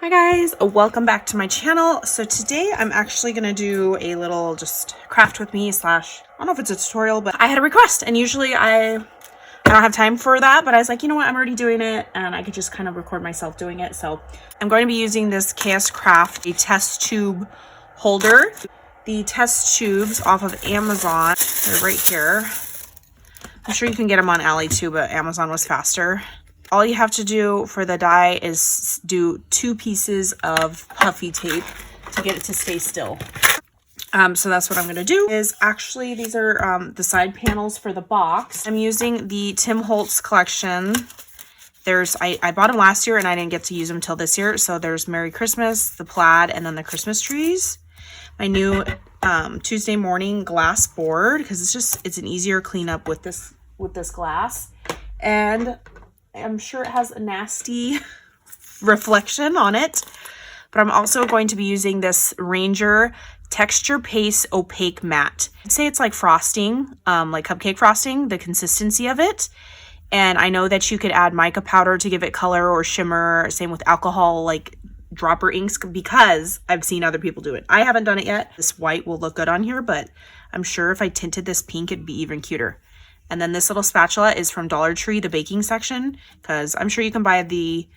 Hi guys, welcome back to my channel. So today I'm actually gonna do a little just craft with me slash, I don't know if it's a tutorial, but I had a request and usually I don't have time for that, but I was like, you know what, I'm already doing it and I could just kind of record myself doing it. So I'm going to be using this KS Craft, a test tube holder. The test tubes off of Amazon, they're right here. I'm sure you can get them on Ally too, but Amazon was faster. All you have to do for the die is do 2 pieces of puffy tape to get it to stay still. So that's what I'm going to do. Is actually, these are the side panels for the box. I'm using the Tim Holtz collection. I bought them last year and I didn't get to use them till this year. So there's Merry Christmas, the plaid, and then the Christmas trees. My new Tuesday morning glass board, because it's an easier cleanup with this glass. And I'm sure it has a nasty reflection on it, but I'm also going to be using this Ranger Texture Paste Opaque Matte. I'd say it's like frosting, like cupcake frosting, the consistency of it. And I know that you could add mica powder to give it color or shimmer, same with alcohol, like dropper inks, because I've seen other people do it. I haven't done it yet. This white will look good on here, but I'm sure if I tinted this pink, it'd be even cuter. And then this little spatula is from Dollar Tree, the baking section, because I'm sure you can buy the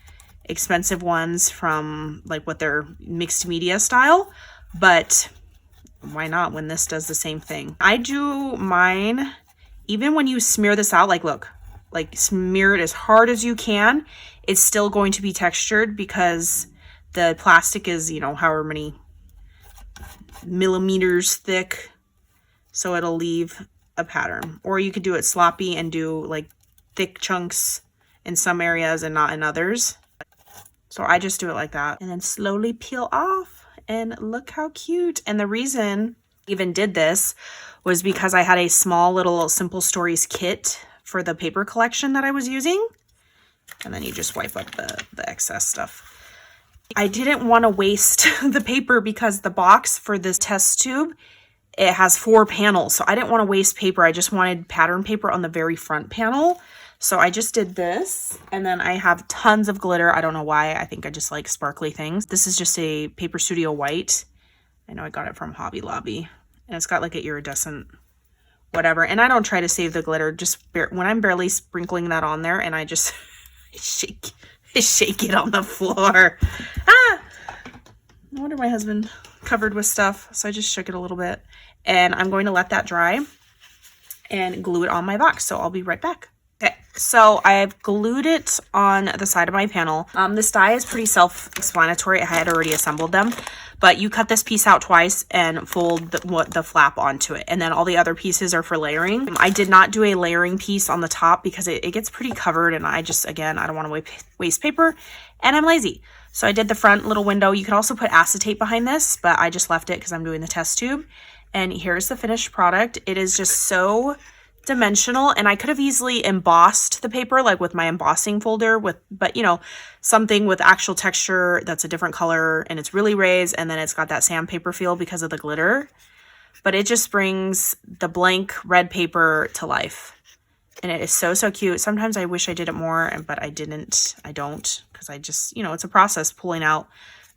expensive ones from like what they're mixed media style, but why not when this does the same thing? I do mine, even when you smear this out, like look, like smear it as hard as you can, it's still going to be textured because the plastic is, you know, however many millimeters thick, so it'll leave a pattern. Or you could do it sloppy and do like thick chunks in some areas and not in others. So I just do it like that and then slowly peel off, and look how cute. And the reason I even did this was because I had a small little Simple Stories kit for the paper collection that I was using, and then you just wipe up the excess stuff. I didn't want to waste the paper because the box for this test tube, it has 4 panels, so I didn't want to waste paper. I just wanted pattern paper on the very front panel. So I just did this, and then I have tons of glitter. I don't know why. I think I just like sparkly things. This is just a Paper Studio white. I know I got it from Hobby Lobby, and it's got like an iridescent whatever. And I don't try to save the glitter, just when I'm barely sprinkling that on there, and I just shake it on the floor. No wonder my husband covered with stuff. So I just shook it a little bit, and I'm going to let that dry and glue it on my box. So I'll be right back. Okay, so I've glued it on the side of my panel. This die is pretty self-explanatory. I had already assembled them, but you cut this piece out twice and fold the flap onto it. And then all the other pieces are for layering. I did not do a layering piece on the top because it gets pretty covered, and I just, again, I don't want to waste paper, and I'm lazy. So I did the front little window. You could also put acetate behind this, but I just left it because I'm doing the test tube. And here's the finished product. It is just so dimensional, and I could have easily embossed the paper like with my embossing folder but you know, something with actual texture that's a different color and it's really raised, and then it's got that sandpaper feel because of the glitter, but it just brings the blank red paper to life, and it is so cute. Sometimes I wish I did it more, but I don't, because I just, you know, it's a process pulling out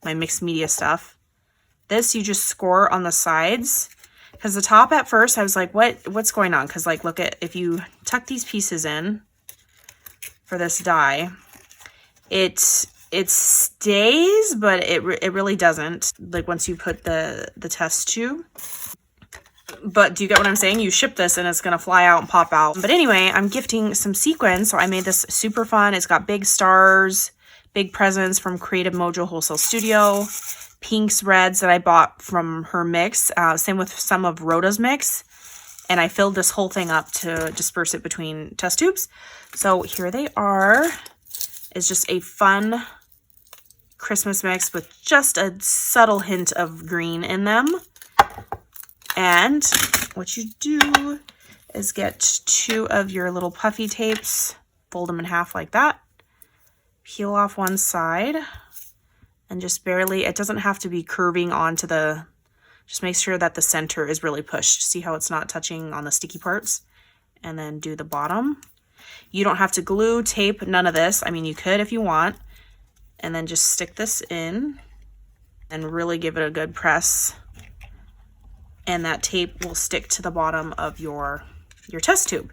my mixed media stuff. This you just score on the sides. Because the top at first, I was like, what's going on? Because like, look at, if you tuck these pieces in for this die, it stays, but it really doesn't. Like once you put the test tube. But do you get what I'm saying? You ship this and it's going to fly out and pop out. But anyway, I'm gifting some sequins. So I made this super fun. It's got big stars, big presents from Creative Mojo Wholesale Studio. Pinks, reds that I bought from her mix. Same with some of Rhoda's mix. And I filled this whole thing up to disperse it between test tubes. So here they are. It's just a fun Christmas mix with just a subtle hint of green in them. And what you do is get 2 of your little puffy tapes, fold them in half like that, peel off one side, and just barely, it doesn't have to be curving onto just make sure that the center is really pushed. See how it's not touching on the sticky parts? And then do the bottom. You don't have to glue, tape, none of this. I mean, you could if you want. And then just stick this in and really give it a good press. And that tape will stick to the bottom of your test tube.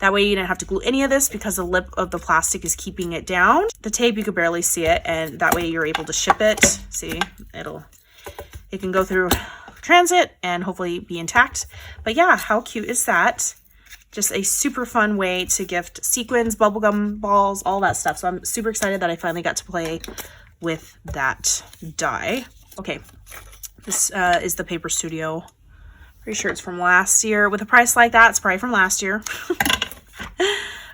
That way you don't have to glue any of this because the lip of the plastic is keeping it down. The tape, you could barely see it, and that way you're able to ship it. See, it can go through transit and hopefully be intact. But yeah, how cute is that? Just a super fun way to gift sequins, bubblegum balls, all that stuff. So I'm super excited that I finally got to play with that die. Okay, this is the Paper Studio. Pretty sure it's from last year. With a price like that, it's probably from last year.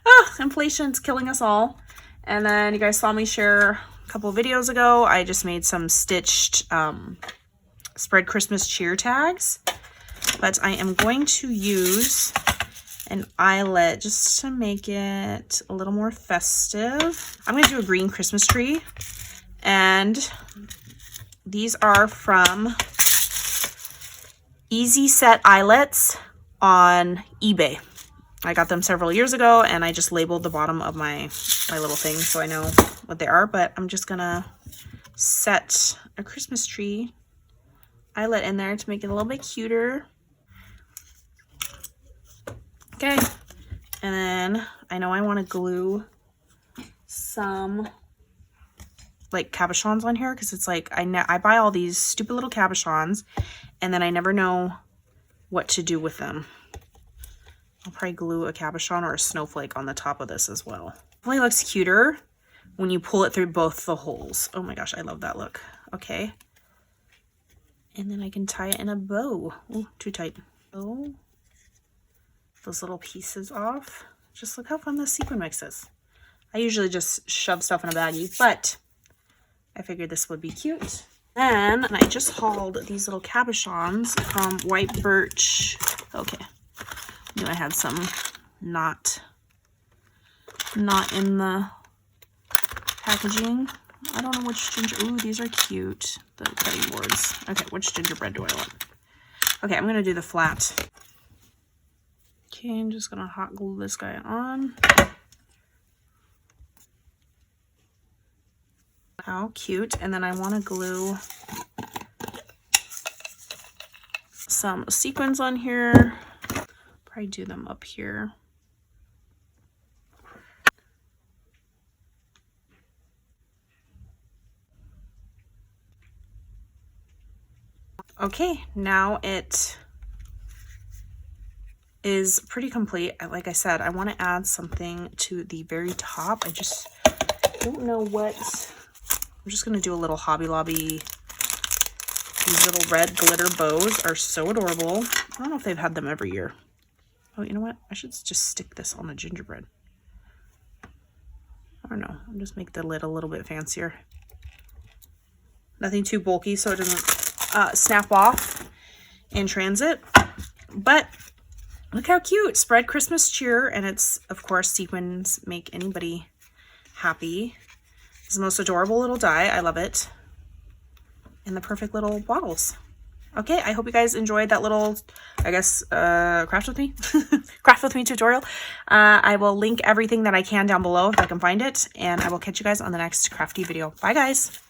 Oh, inflation's killing us all. And then you guys saw me share a couple of videos ago. I just made some stitched spread Christmas cheer tags. But I am going to use an eyelet just to make it a little more festive. I'm going to do a green Christmas tree. And these are from Easy Set Eyelets on eBay. I got them several years ago, and I just labeled the bottom of my little thing so I know what they are. But I'm just gonna set a Christmas tree eyelet in there to make it a little bit cuter. Okay, and then I know I want to glue some like cabochons on here because it's like I buy all these stupid little cabochons and then I never know what to do with them. I'll probably glue a cabochon or a snowflake on the top of this as well. Definitely looks cuter when you pull it through both the holes. Oh my gosh, I love that look. Okay. And then I can tie it in a bow. Oh, too tight. Oh, those little pieces off. Just look how fun this sequin mix is. I usually just shove stuff in a baggie, but I figured this would be cute. Then I just hauled these little cabochons from White Birch. Okay. Knew I had some not in the packaging. I don't know which ooh, these are cute. The cutting boards. Okay, which gingerbread do I want? Okay, I'm gonna do the flat. Okay, I'm just gonna hot glue this guy on. How cute. And then I want to glue some sequins on here. Probably do them up here. Okay, now it is pretty complete. Like I said, I want to add something to the very top. I just don't know what. I'm just going to do a little Hobby Lobby. These little red glitter bows are so adorable. I don't know if they've had them every year. Oh, you know what? I should just stick this on the gingerbread. I don't know. I'll just make the lid a little bit fancier. Nothing too bulky so it doesn't snap off in transit. But look how cute. Spread Christmas cheer. And it's, of course, sequins make anybody happy. It's the most adorable little die. I love it. And the perfect little bottles. Okay, I hope you guys enjoyed that little, I guess, craft with me tutorial. I will link everything that I can down below if I can find it. And I will catch you guys on the next crafty video. Bye, guys.